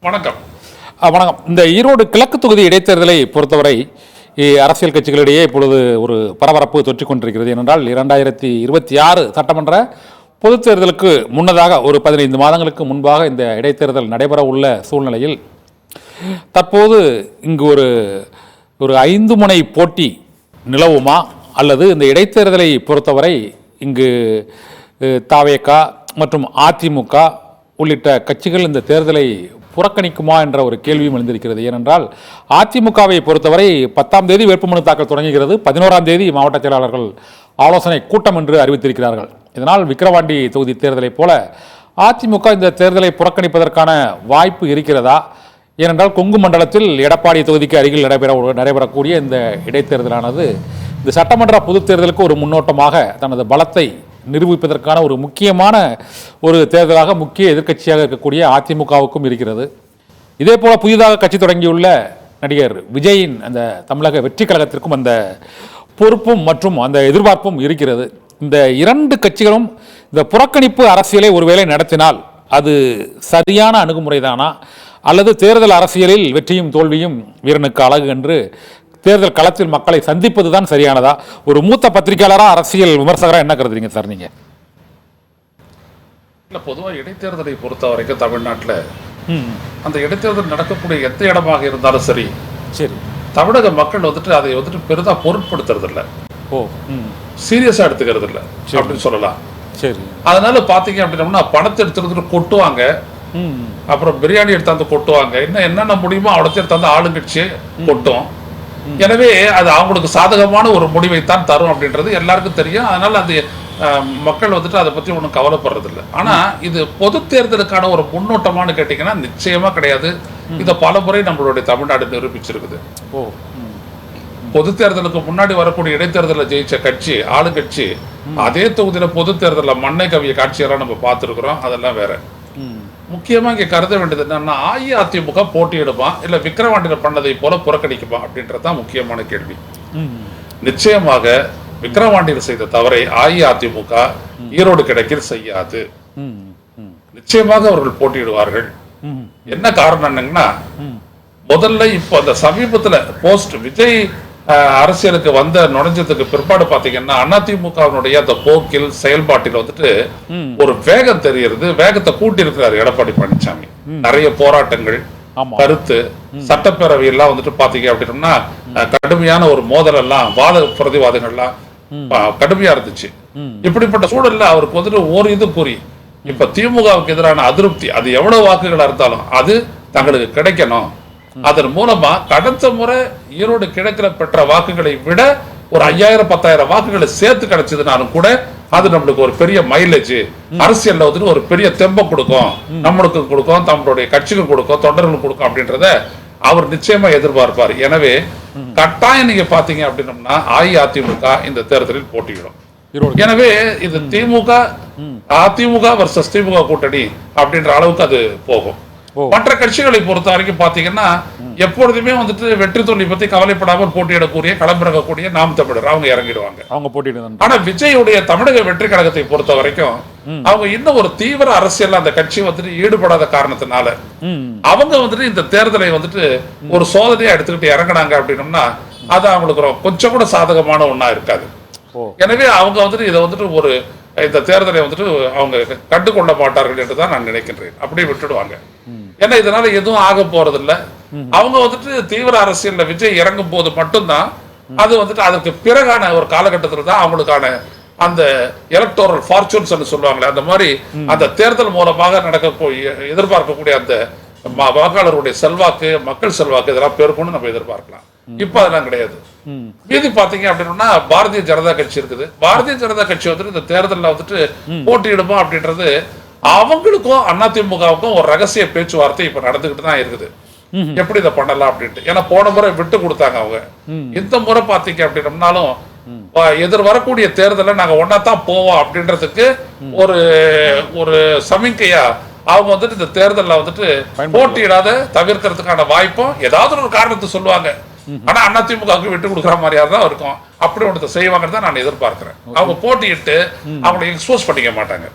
வணக்கம். வணக்கம். இந்த ஈரோடு கிழக்கு தொகுதி இடைத்தேர்தலை பொறுத்தவரை அரசியல் கட்சிகளிடையே இப்பொழுது ஒரு பரபரப்பு தொற்றிக் கொண்டிருக்கிறது. ஏனென்றால் 2026 சட்டமன்ற பொதுத் தேர்தலுக்கு முன்னதாக ஒரு 15 மாதங்களுக்கு முன்பாக இந்த இடைத்தேர்தல் நடைபெற உள்ள சூழ்நிலையில் தற்போது இங்கு ஒரு 5 முனை போட்டி நிலவுமா, அல்லது இந்த இடைத்தேர்தலை பொறுத்தவரை இங்கு தவேக மற்றும் அதிமுக உள்ளிட்ட கட்சிகள் இந்த தேர்தலை புறக்கணிக்குமா என்ற ஒரு கேள்வியும் எழுந்திருக்கிறது. ஏனென்றால் அதிமுகவை பொறுத்தவரை 10ஆம் தேதி வேட்புமனு தாக்கல் தொடங்குகிறது. 11ஆம் தேதி மாவட்ட செயலாளர்கள் ஆலோசனை கூட்டம் என்று அறிவித்திருக்கிறார்கள். இதனால் விக்கிரவாண்டி தொகுதி தேர்தலை போல அதிமுக இந்த தேர்தலை புறக்கணிப்பதற்கான வாய்ப்பு இருக்கிறதா? ஏனென்றால் கொங்கு மண்டலத்தில் எடப்பாடி தொகுதிக்கு அருகில் நடைபெறக்கூடிய இந்த இடைத்தேர்தலானது இந்த சட்டமன்ற பொதுத் தேர்தலுக்கு ஒரு முன்னோட்டமாக தனது பலத்தை நிரூபிப்பதற்கான ஒரு முக்கியமான ஒரு தேர்தலாக முக்கிய எதிர்க்கட்சியாக இருக்கக்கூடிய அதிமுகவுக்கும் இருக்கிறது. இதே போல புதிதாக கட்சி தொடங்கியுள்ள நடிகர் விஜயின் அந்த தமிழக வெற்றி கழகத்திற்கும் அந்த பொறுப்பும் மற்றும் அந்த எதிர்பார்ப்பும் இருக்கிறது. இந்த 2 கட்சிகளும் இந்த புறக்கணிப்பு அரசியலை ஒருவேளை நடத்தினால் அது சரியான அணுகுமுறைதானா, அல்லது தேர்தல் அரசியலில் வெற்றியும் தோல்வியும் வீரனுக்கு அழகு என்று தேர்தல் களத்தில் மக்களை சந்திப்பது தான் சரியானதா? ஒரு மூத்த பத்திரிகையாளராக அரசியல் விமர்சகராக என்ன கருதுறீங்க சார் நீங்க? இல்லை, பொதுவாக இடைத்தேர்தலை பொறுத்த வரைக்கும் தமிழ்நாட்டில் அந்த இடைத்தேர்தல் நடக்கக்கூடிய எந்த இடமாக இருந்தாலும் சரி, தமிழக மக்கள் அதை பெரிதாக பொருட்படுத்துறது இல்லை, சீரியஸாக எடுத்துக்கிறது இல்லை அப்படின்னு சொல்லலாம். சரி, அதனால பார்த்தீங்க அப்படின்னம்னா பணத்தை எடுத்துட்டு கொட்டுவாங்க, அப்புறம் பிரியாணி எடுத்தாந்து கொட்டுவாங்க, இன்னும் என்னென்ன முடியுமோ அவ்வளோத்தையும் எடுத்தாந்து ஆளுங்கட்சியை கொட்டும். எனவே அது அவங்களுக்கு சாதகமான ஒரு முடிவைத்தான் தரும் அப்படின்றது எல்லாருக்கும் தெரியும். அதனால அது மக்கள் அதை பற்றி ஒன்றும் கவலைப்படுறது இல்லை. ஆனால் இது பொது தேர்தலுக்கான ஒரு முன்னோட்டமானு கேட்டிங்கன்னா நிச்சயமாக கிடையாது. இதை பல முறை நம்மளுடைய தமிழ்நாடு நிரூபிச்சிருக்குது. பொது தேர்தலுக்கு முன்னாடி வரக்கூடிய இடைத்தேர்தலில் ஜெயிச்ச கட்சி ஆளுங்கட்சி அதே தொகுதியில் பொது தேர்தலில் மண்ணை கவிய காட்சியெல்லாம் நம்ம பார்த்துருக்குறோம். அதெல்லாம் வேற. முக்கியமாக இங்கே கருத வேண்டியது என்னன்னா, அஇஅதிமுக போட்டியிடுமா இல்லை விக்கிரவாண்டியில் பண்ணதை போல புறக்கணிக்குமா அப்படின்றதான் முக்கியமான கேள்வி. நிச்சயமாக விக்கிரவாண்டியில் செய்த தவறை அஇஅதிமுக ஈரோடு கிழக்கில் செய்யாது. நிச்சயமாக அவர்கள் போட்டியிடுவார்கள். என்ன காரணம் என்னங்கன்னா, முதல்ல இப்போ அந்த சமீபத்தில் போஸ்ட் விஜய் அரசியலுக்கு நுழைஞ்சதுக்கு பிற்பாடு பாத்தீங்கன்னா அதிமுகவினுடைய அந்த போக்கில் செயல்பாட்டில் ஒரு வேகம் தெரிகிறது. வேகத்தை கூட்டி இருக்கிறார் எடப்பாடி பழனிசாமி. நிறைய போராட்டங்கள், கருத்து, சட்டப்பேரவை எல்லாம் பாத்தீங்க அப்படின்னா கடுமையான ஒரு மோதல் எல்லாம், வாத பிரதிவாதங்கள்லாம் கடுமையா இருந்துச்சு. இப்படிப்பட்ட சூழல்ல அவருக்கு ஒரு இது புரி, இப்ப திமுகவுக்கு எதிரான அதிருப்தி, அது எவ்வளவு வாக்குகளா இருந்தாலும் அது தங்களுக்கு கிடைக்கணும். அதன் மூலமா கடந்த முறை ஈரோடு கிழக்கில் பெற்ற வாக்குகளை விட ஒரு 5000-10,000 வாக்குகளை சேர்த்து கிடைச்சதுனாலும் கூட அது நம்மளுக்கு ஒரு பெரிய மைலேஜ், அரசியல்ல ஒரு பெரிய தெம்ப கொடுக்கும், நம்மளுக்கு கொடுக்கும், நம்மளுடைய கட்சிக்கு கொடுக்கும், தொண்டர்களுக்கு கொடுக்கும் அப்படின்றத அவர் நிச்சயமா எதிர்பார்ப்பார். எனவே கட்டாயம் நீங்க பாத்தீங்க அப்படின்னம்னா அஇஅதிமுக இந்த தேர்தலில் போட்டியிடும். எனவே இது திமுக அதிமுக வர்சஸ் திமுக கூட்டணி அப்படின்ற அளவுக்கு அது போகும். மற்ற கட்சிகளை பொறுத்த வரைக்கும் பாத்தீங்கன்னா எப்பொழுதுமே வெற்றி தோல்வி பத்தி கவலைப்படாமல் போட்டியிடக்கூடிய களமிறங்கக்கூடிய நாம் தமிழர் அவங்க இறங்கிடுவாங்க, அவங்க போட்டியிடுவாங்க. ஆனா விஜயுடைய தமிழக வெற்றி கழகத்தை பொறுத்த வரைக்கும் அவங்க இன்னும் ஒரு தீவிர அரசியல் அந்த கட்சி ஈடுபடாத காரணத்தினால அவங்க இந்த தேர்தலை ஒரு சோதனையா எடுத்துக்கிட்டு இறங்கினாங்க அப்படின்னம்னா அது அவங்களுக்கு கொஞ்சம் கூட சாதகமான ஒண்ணா இருக்காது. எனவே அவங்க இதை ஒரு இந்த தேர்தலை அவங்க கண்டு கொள்ள மாட்டார்கள் என்றுதான் நான் நினைக்கின்றேன். அப்படியே விட்டுடுவாங்க. ஏன்னா இதனால எதுவும் ஆக போறது இல்ல. அவங்க தீவிர அரசியல்ல விஜய் இறங்கும் போது மட்டும்தான் அது அதற்கு பிறகான ஒரு காலகட்டத்தில் தான் அவங்களுக்கான அந்த எலக்டோரல் ஃபார்ச்சூன்ஸ் சொல்லுவாங்களே, அந்த மாதிரி அந்த தேர்தல் மூலமாக எதிர்பார்க்கக்கூடிய அந்த வாக்காளருடைய செல்வாக்கு, மக்கள் செல்வாக்கு இதெல்லாம் பெருக்கும்னு நம்ம எதிர்பார்க்கலாம். இப்ப அதெல்லாம் கிடையாது. மீதி பாத்தீங்க அப்படின்னா பாரதிய ஜனதா கட்சி இருக்குது. பாரதிய ஜனதா கட்சி இந்த தேர்தலில் போட்டியிடுமா அப்படின்றது அவங்களுக்கும் அதிமுகவுக்கும் ஒரு ரகசிய பேச்சுவார்த்தை இப்ப நடந்துகிட்டு தான் இருக்குது. எப்படி இதை பண்ணலாம் அப்படின்ட்டு. ஏன்னா போன முறை விட்டு கொடுத்தாங்க அவங்க. இந்த முறை பாத்தீங்க அப்படின்னாலும் எதிர் வரக்கூடிய தேர்தலை நாங்க ஒன்னாத்தான் போவோம் அப்படின்றதுக்கு ஒரு சமிக்கையா அவங்க இந்த தேர்தலில் போட்டியிடாத தவிர்க்கிறதுக்கான வாய்ப்பும் ஏதாவது ஒரு காரணத்தை சொல்லுவாங்க. ஆனா அதிமுகவுக்கு விட்டு கொடுக்குற மாதிரியா தான் இருக்கும். அப்படி ஒன்று செய்வாங்கன்னு தான் நான் எதிர்பார்க்கிறேன். அவங்க போட்டியிட்டு அவங்களை எக்ஸ்போஸ் பண்ணிக்க மாட்டாங்க.